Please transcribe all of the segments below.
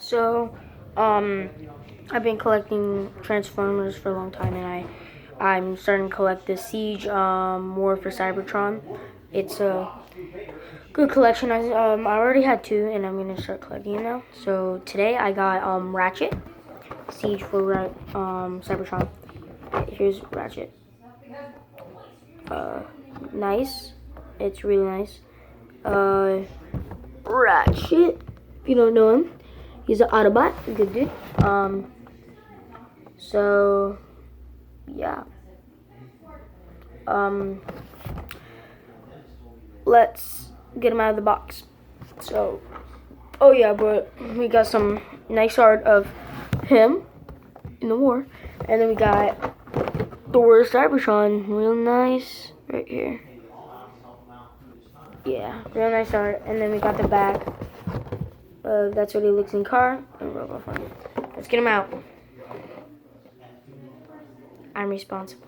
So, I've been collecting Transformers for a long time, and I'm starting to collect the Siege more for Cybertron. It's a good collection. I already had two, and I'm gonna start collecting them now. So today I got Ratchet, Siege for Cybertron. Here's Ratchet. Nice. It's really nice. Ratchet. If you don't know him, he's an Autobot. Good dude. So yeah. Let's get him out of the box. So, oh yeah, but we got some nice art of him in the war, and then we got Thor Cybertron, real nice right here. Yeah, real nice art. And then we got the back. That's what he looks in car. And Robo Farm. Let's get him out. I'm responsible.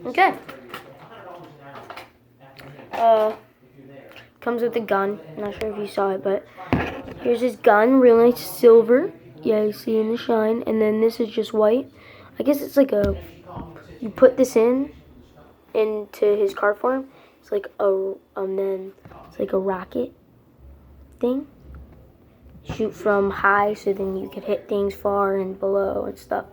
Okay. Comes with a gun. I'm not sure if you saw it, but here's his gun. Real nice silver. Yeah, you see in the shine. And then this is just white. I guess it's like you put this into his car form. It's like then it's like a rocket thing. Shoot from high, so then you can hit things far and below and stuff.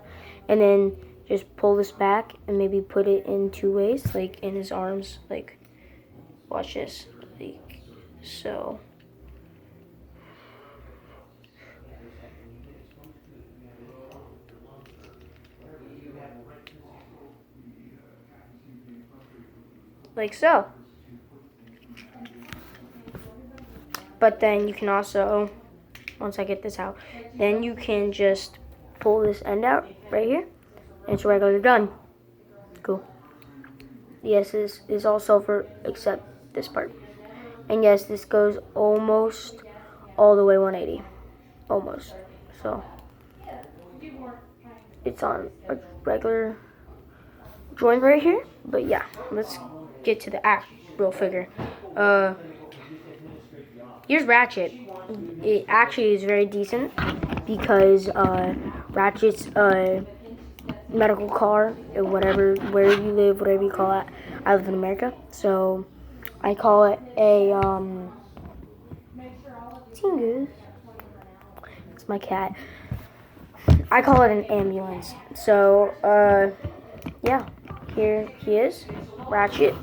And then just pull this back and maybe put it in two ways, like in his arms, like, watch this, like, so. Like so. But then you can also, once I get this out, then you can just pull this end out right here. It's a regular gun. Cool. Yes, this is all silver except this part. And yes, this goes almost all the way 180. Almost. So it's on a regular joint right here. But yeah, let's get to the real figure. Here's Ratchet. It actually is very decent because Ratchet's medical car or whatever, where you live, whatever you call it. I live in America, so I call it a Tingus. It's my cat. I call it an ambulance. So yeah, here he is, Ratchet.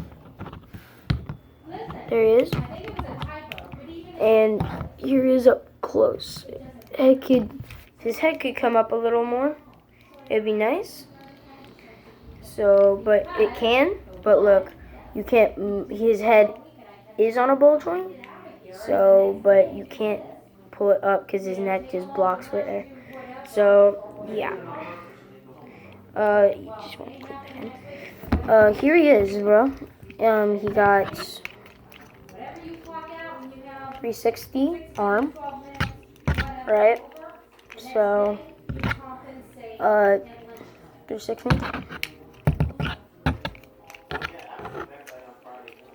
There he is, and here he is up close. His head could come up a little more. It'd be nice. So, but it can. But look, you can't. His head is on a ball joint. So, but you can't pull it up because his neck just blocks with it. So, yeah. You just want to click that in. Here he is, bro. He got 360 arm. Right. So. 360.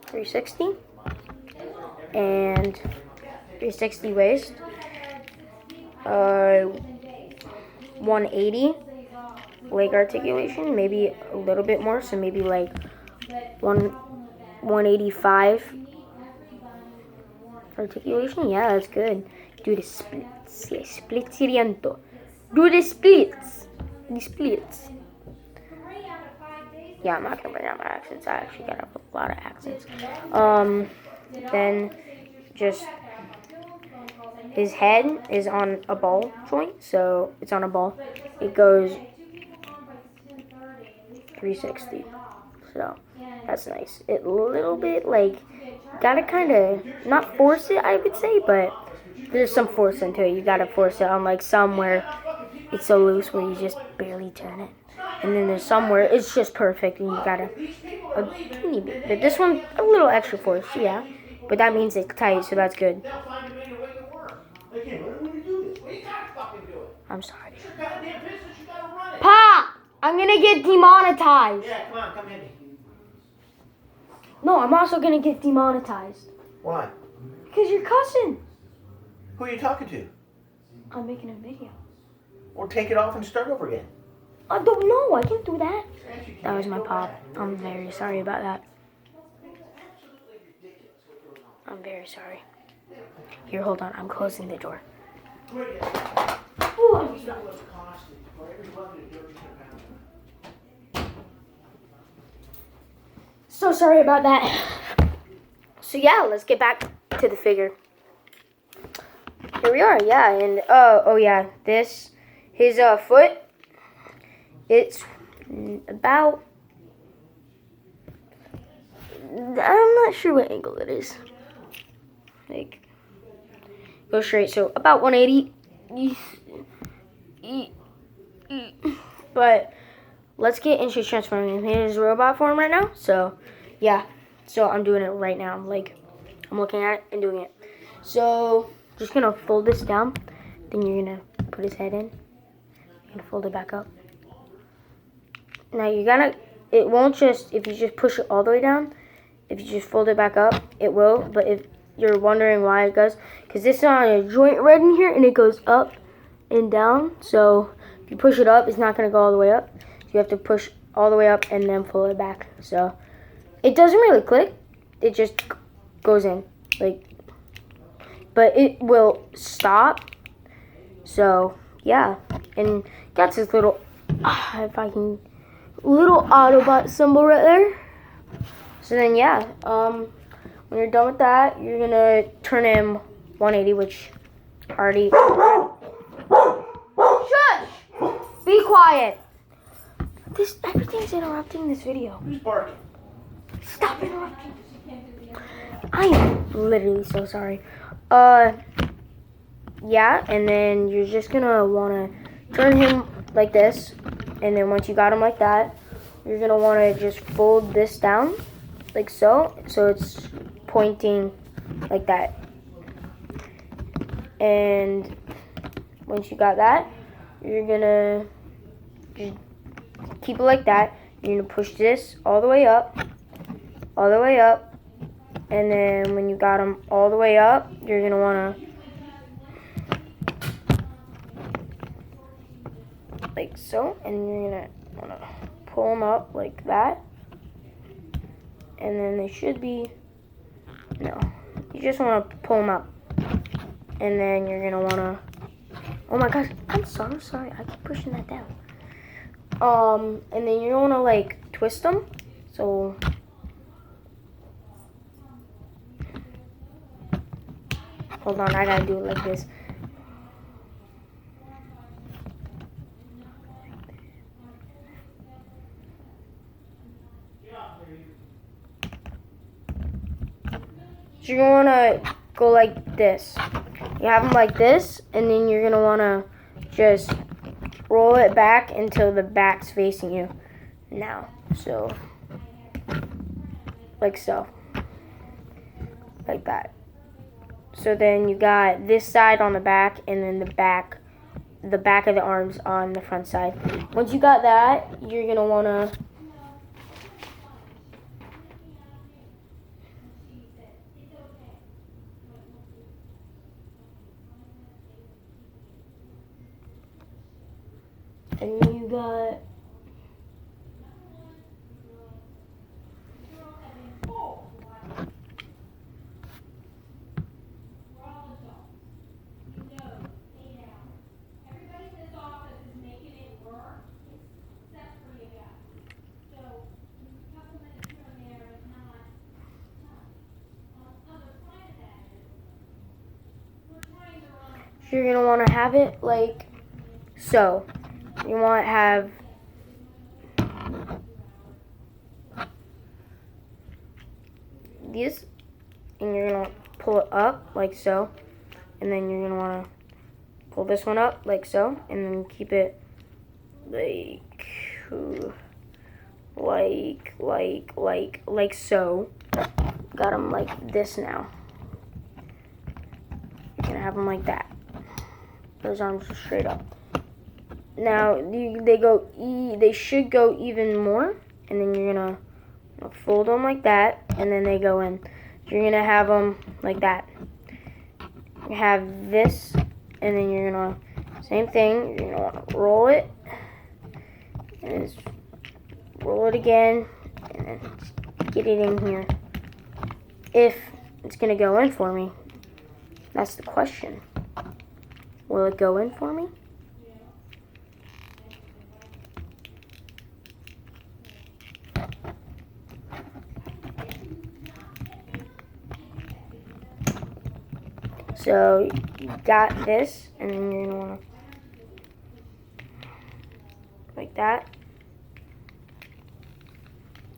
360. And 360 waist. 180 leg articulation, maybe a little bit more, so maybe like 185 articulation. Yeah, that's good. Do the splits. Yeah, splitsiriento. Do the splits. The splits. Yeah, I'm not gonna bring out my accents. I actually got a lot of accents. Then just his head is on a ball joint, so it's on a ball. It goes 360. So that's nice. It a little bit like gotta kind of not force it, I would say, but there's some force into it. You gotta force it on like somewhere. It's so loose where you just barely turn it. And then there's somewhere it's just perfect and you gotta a teeny bit. But this one, a little extra force, yeah. But that means it's tight, so that's good. again. What do we do this? What are you gotta fucking do it? I'm sorry. It's your goddamn business. You gotta run it. Pa! I'm gonna get demonetized. Yeah, come on, come in. No, I'm also gonna get demonetized. Why? Because you're cussing. Who are you talking to? I'm making a video. Or take it off and start over again. I don't know. I can't do that. Yes, you can. That was my Go pop. back. I'm very sorry about that. I'm very sorry. Here, hold on. I'm closing the door. Ooh, I'm sorry. So sorry about that. So yeah, let's get back to the figure. Here we are, yeah, and oh yeah, this, his foot, it's about, I'm not sure what angle it is. Like, go straight, so about 180. But let's get into transforming him. Here's robot form right now, so yeah, so I'm doing it right now. Like, I'm looking at it and doing it. So just gonna fold this down, then you're gonna put his head in. You're gonna fold it back up. Now it won't just, if you just push it all the way down, if you just fold it back up, it will. But if you're wondering why it goes, because this is on a joint right in here and it goes up and down. So if you push it up, it's not gonna go all the way up. So you have to push all the way up and then pull it back. So it doesn't really click, it just goes in, like, but it will stop. So yeah, and that's his little, if I can, little Autobot symbol right there. So then yeah, when you're done with that, you're gonna turn him 180, which already. Shush! Be quiet. Everything's interrupting this video. Who's barking? Stop interrupting. I am literally so sorry. Yeah, and then you're just gonna wanna turn him like this, and then once you got him like that, you're gonna wanna just fold this down, like so it's pointing like that. And once you got that, you're gonna just keep it like that. You're gonna push this all the way up, and then when you got them all the way up, you're gonna wanna, like so, and you're gonna wanna pull them up like that, and then they should be, no, you just wanna pull them up, and then you're gonna wanna, oh my gosh, I'm so sorry, I keep pushing that down. And then you wanna like twist them, so hold on, I gotta do it like this. So you're gonna go like this. You have them like this, and then you're gonna wanna just roll it back until the back's facing you. Now, so like so, like that. So then you got this side on the back, and then the back of the arms on the front side. Once you got that, you're gonna wanna and you got you're gonna want to have it like so. You want to have these, and you're gonna pull it up like so, and then you're gonna want to pull this one up like so, and then keep it like so. Got them like this now. You're gonna have them like that. Those arms are straight up. Now they should go even more, and then you're gonna fold them like that, and then they go in. You're gonna have them like that. You have this, and then you're gonna same thing. You're gonna want to roll it, and just roll it again, and then just get it in here. If it's gonna go in for me, that's the question. Will it go in for me? So you got this, and then you're gonna wanna like that.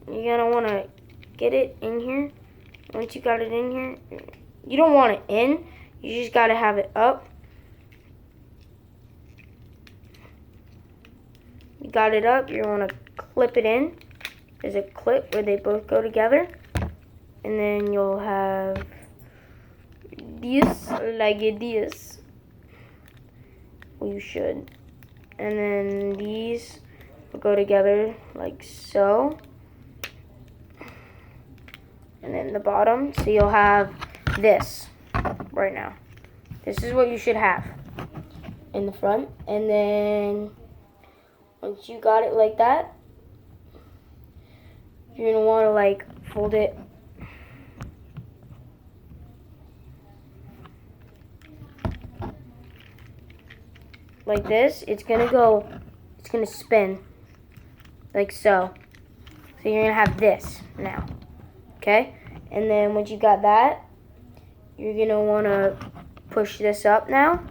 You're gonna wanna get it in here. Once you got it in here, you don't want it in. You just gotta have it up. You got it up. You wanna clip it in. There's a clip where they both go together, and then you'll have this like this. Well, you should. And then these will go together like so. And then the bottom, so you'll have this right now. This is what you should have in the front. And then once you got it like that, you're gonna wanna like fold it like this. It's gonna spin like so. So you're gonna have this now, okay? And then once you got that, you're gonna wanna push this up now.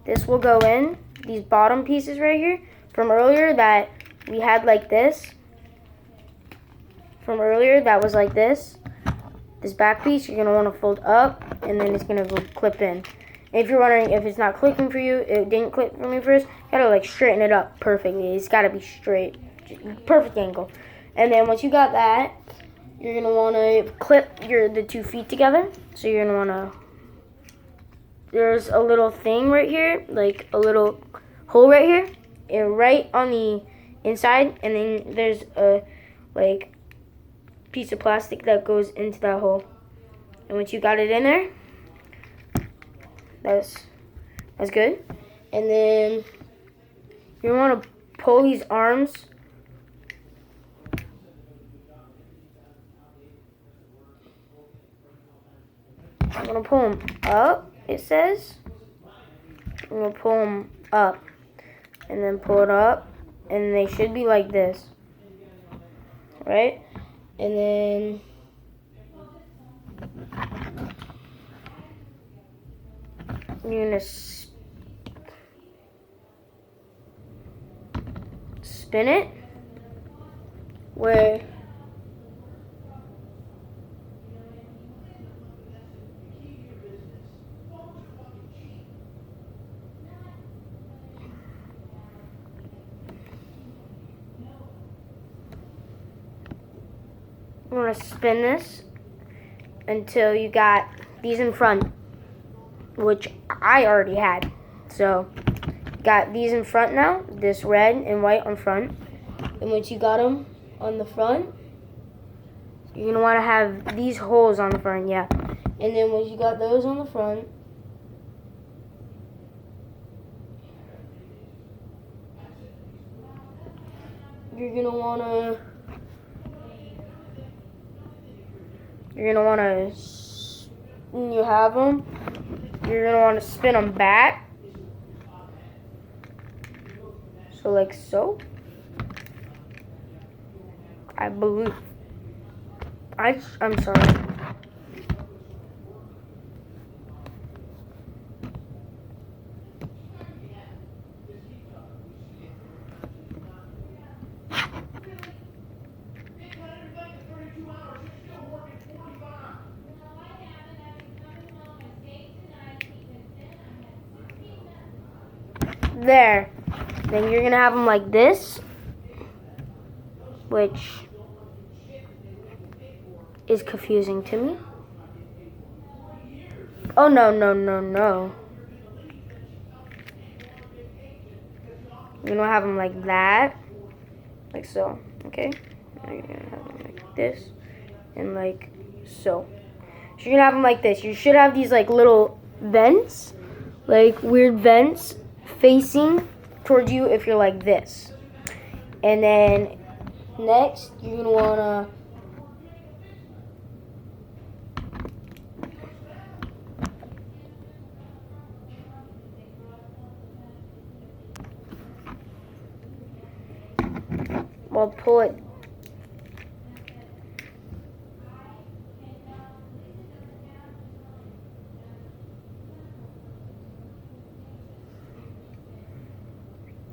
This will go in, these bottom pieces right here, from earlier that we had like this. From earlier that was like this. This back piece you're gonna wanna fold up, and then it's gonna go clip in. If you're wondering if it's not clicking for you, it didn't click for me first, you gotta like straighten it up perfectly. It's gotta be straight, perfect angle. And then once you got that, you're gonna wanna clip the 2 feet together. So you're gonna wanna, there's a little thing right here, like a little hole right here, and right on the inside, and then there's a like piece of plastic that goes into that hole. And once you got it in there, that's good. And then you want to pull these arms I'm going to pull them up, it says. I'm going to pull them up and then pull it up, and they should be like this, right? And then you're going to spin it where I'm going to spin this until you got these in front, which I already had. So, got these in front now, this red and white on front. And once you got them on the front, you're going to want to have these holes on the front, yeah. And then once you got those on the front, you're going to want to when you have them, you're going to want to spin them back. So like so. I believe. I'm sorry. There. Then you're gonna have them like this, which is confusing to me. Oh, no. You're gonna have them like that, like so, okay? Now you're gonna have them like this, and like so. So you're gonna have them like this. You should have these like little vents, like weird vents, facing towards you if you're like this. And then next, you're gonna wanna pull it.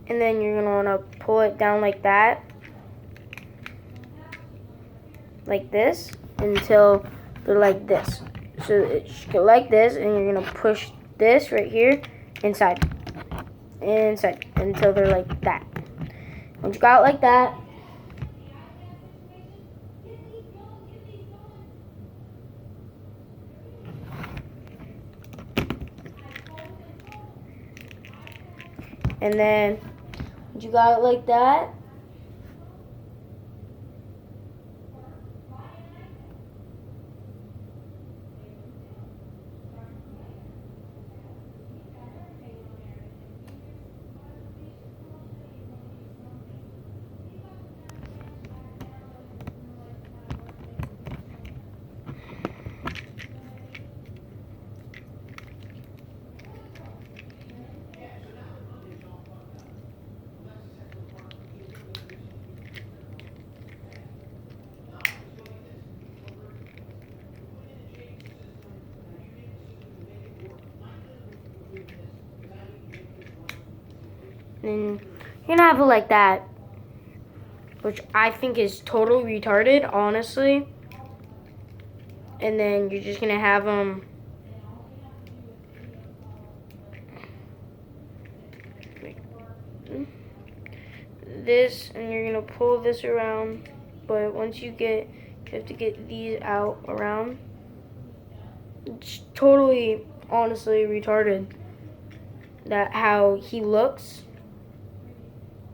And then you're gonna wanna pull it down like that, like this, until they're like this. So it should go like this, and you're gonna push this right here inside, until they're like that. Once you got it like that, and then once you got it like that, then you're gonna have it like that, which I think is totally retarded, honestly. And then you're just gonna have them this, and you're gonna pull this around. But once you have to get these out around. It's totally, honestly, retarded that how he looks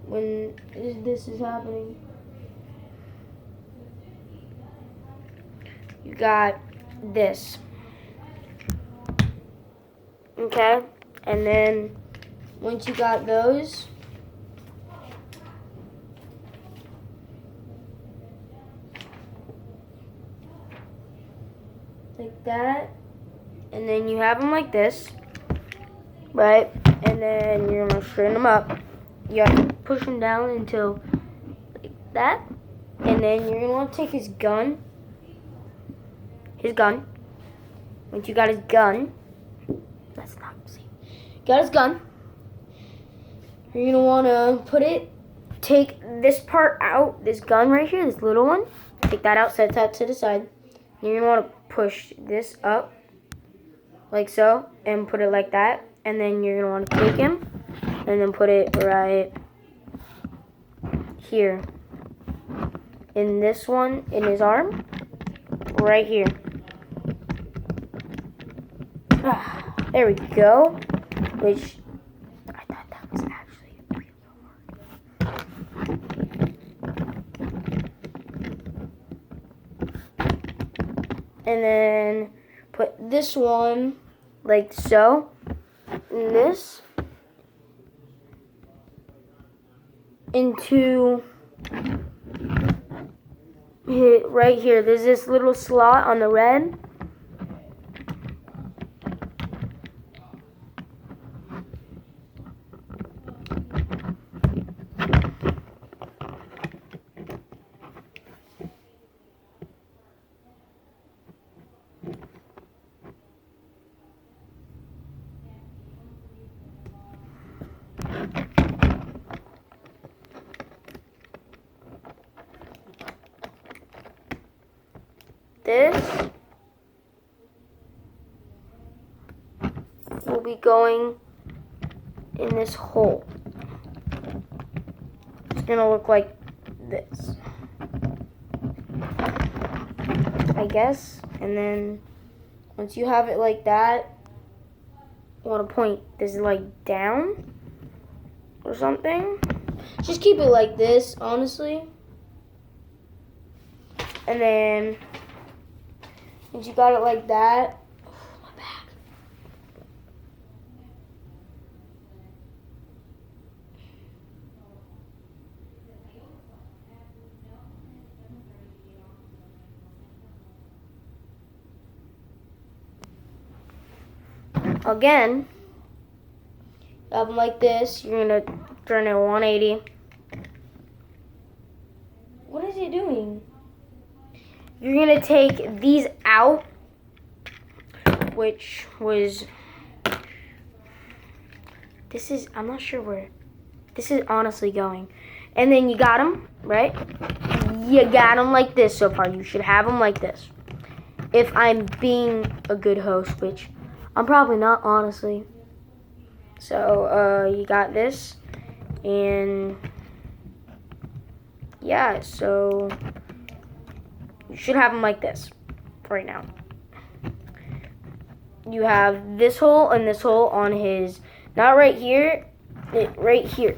when this is happening. You got this, okay? And then once you got those, like that, and then you have them like this, right? And then you're gonna straighten them up. You have to push them down until like that, and then you're gonna want to take his gun. Once you got his gun, let's not see. Got his gun. You're gonna wanna take this part out, this gun right here, this little one. Take that out, set that to the side. You're gonna wanna push this up, like so, and put it like that. And then you're gonna wanna take him, and then put it right here. In this one, in his arm, right here. There we go. Which I thought that was actually really hard. And then put this one like so. And this into right here. There's this little slot on the red. This will be going in this hole. gonna look like this, I guess. And then once you have it like that, I want to point this like down or something. Just keep it like this, honestly. And then once you got it like that, my back. Again, have them like this. You're gonna turn it 180. What is it doing? You're gonna take these out, which was, this is, I'm not sure where this is honestly going. And then you got them, right? You got them like this so far. You should have them like this. If I'm being a good host, which I'm probably not, honestly. So, you got this. And yeah, so you should have them like this right now. You have this hole and this hole on his, not right here, right here,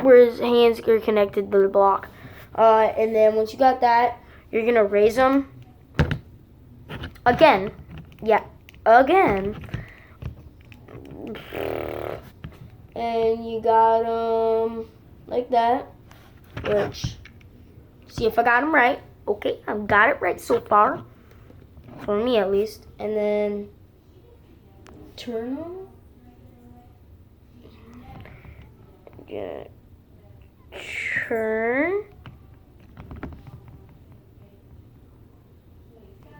where his hands are connected to the block. And then once you got that, you're gonna raise them again. Yeah, again. And you got them like that. Which, see if I got them right. Okay, I've got it right so far. For me, at least. And then turn them. Yeah. Turn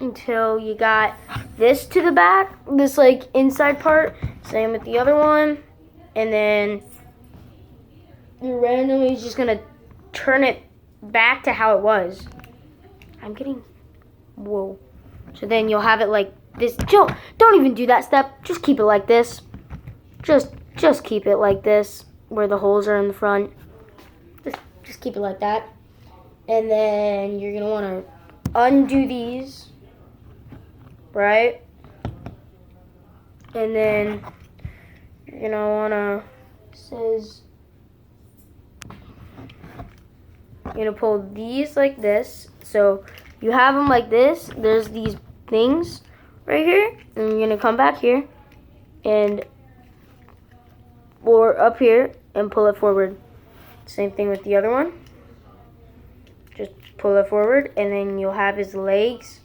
until you got this to the back, this like inside part. Same with the other one. And then you're randomly just gonna turn it back to how it was. I'm getting, whoa. So then you'll have it like this. Don't even do that step. Just keep it like this. Just keep it like this, where the holes are in the front. Just keep it like that. And then you're gonna wanna undo these, right? And then you're gonna wanna, says, you're gonna pull these like this. So you have them like this. There's these things right here. And you're gonna come back here and, or up here and pull it forward. Same thing with the other one. Just pull it forward and then you'll have his legs.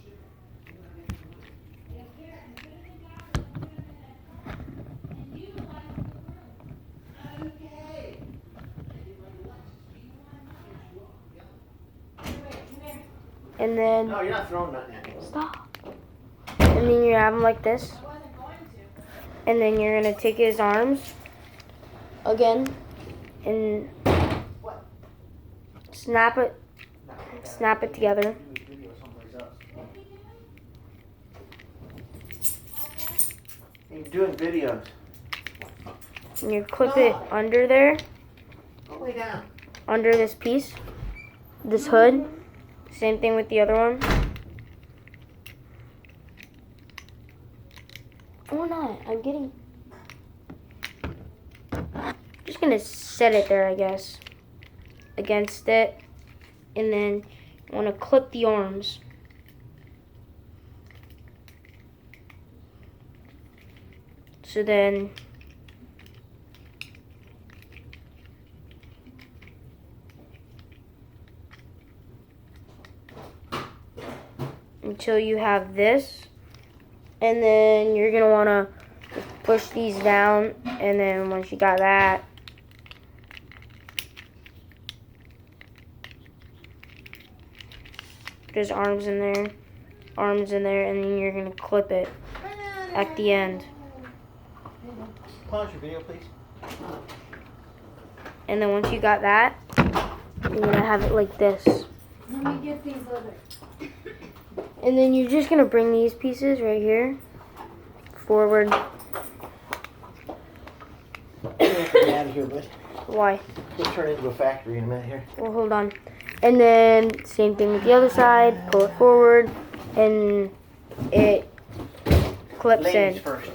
And then, No, you're not throwing nothing at me. stop. And then you have him like this. And then you're gonna take his arms again and snap it together. You're doing videos. And you clip it under there, Go lay down. under this piece, this hood. Same thing with the other one. Or not, I'm getting, just gonna set it there, I guess, against it. And then you wanna clip the arms. So then until you have this, and then you're gonna wanna push these down, and then once you got that, there's arms in there, and then you're gonna clip it at the end. Pause your video, please. And then once you got that, you're gonna have it like this. Let me get these other. And then you're just gonna bring these pieces right here forward. Get out of here, bud. Why? It'll turn into a factory in a minute here. Well, hold on. And then same thing with the other side. Pull it forward, and it clips Laney's in. first.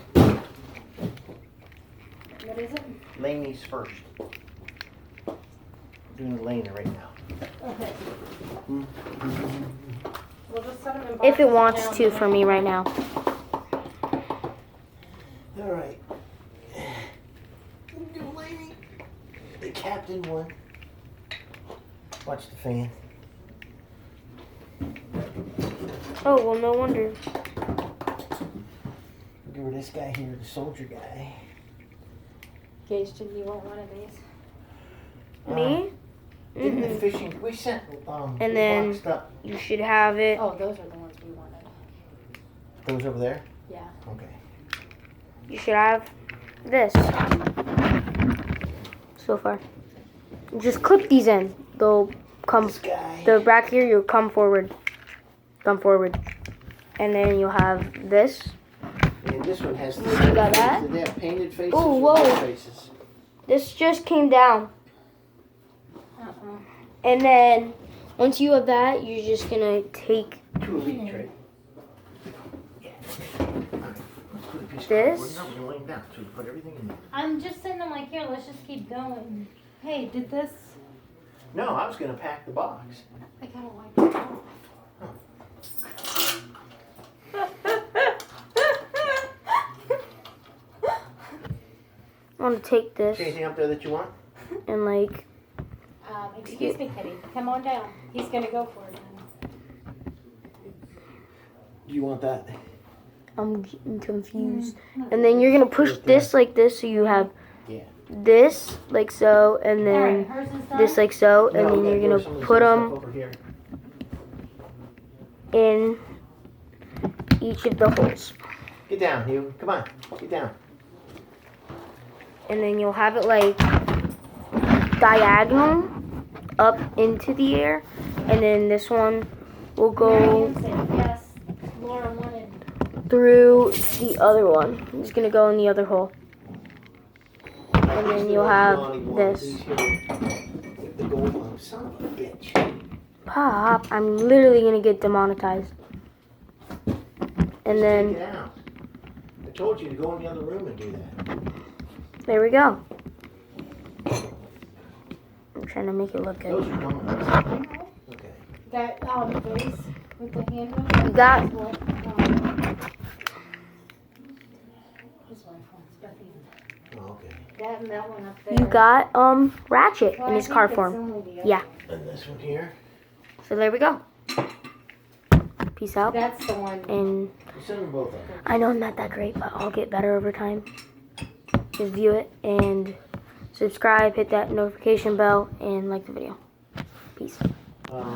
What is it? Laney's first. Doing the Laney right now. Okay. We'll just set them in If boxes it wants down to there. for me right now. All right. Do Laney. The captain one. Watch the fan. Oh, well, no wonder. Give her this guy here, the soldier guy. Gage, did you want one of these? Me? Didn't the Mm-mm. fishing, we sent, And then- boxed up You should have it. Oh, those are the ones we wanted. those over there? Yeah. Okay. You should have this. So far. Just clip these in. They'll come. This guy. The back here, you'll come forward. Come forward. And then you'll have this. And this one has the You got that? Did they have painted faces Oh, or whoa. white faces? This just came down. Uh-uh. And then once you have that, you're just gonna take Two of each, right? Yeah. All right. Let's put a piece of This. cardboard. No, we're laying down, so we put everything in there. I'm just sitting them like, here, let's just keep going. Hey, did this? No, I was gonna pack the box. I gotta wipe it off. I want to take this Anything up there that you want? and like Excuse me, Kitty. Come on down. He's gonna go for it. Do you want that? I'm getting confused. And then you're gonna push this like this, so you have Yeah. this like so, and All right, then hers is done. this like so, and No, then we you're gotta gonna give her some put of them this stuff over here. in each of the holes, Get down, Hugh. Come on. Get down. and then you'll have it like diagonal up into the air, and then this one will go Marion said yes. Laura wanted. through the other one. I'm just gonna go in the other hole. And then you'll have this. The gold one. Son of a bitch. Pop, I'm literally gonna get demonetized. And Take then it out. I told you to go in the other room and do that. there we go. I'm trying to make it look Those good. are donuts. Okay. That vase with the handle. You got- His wife wants Buffy. Oh, okay. That and that one up there. You got Ratchet Well, in I his think card it's form. only the other Yeah. And this one here. So there we go. Peace out. That's the one. And We'll send them both up. I know I'm not that great, but I'll get better over time. Just view it and subscribe, hit that notification bell, and like the video. Peace.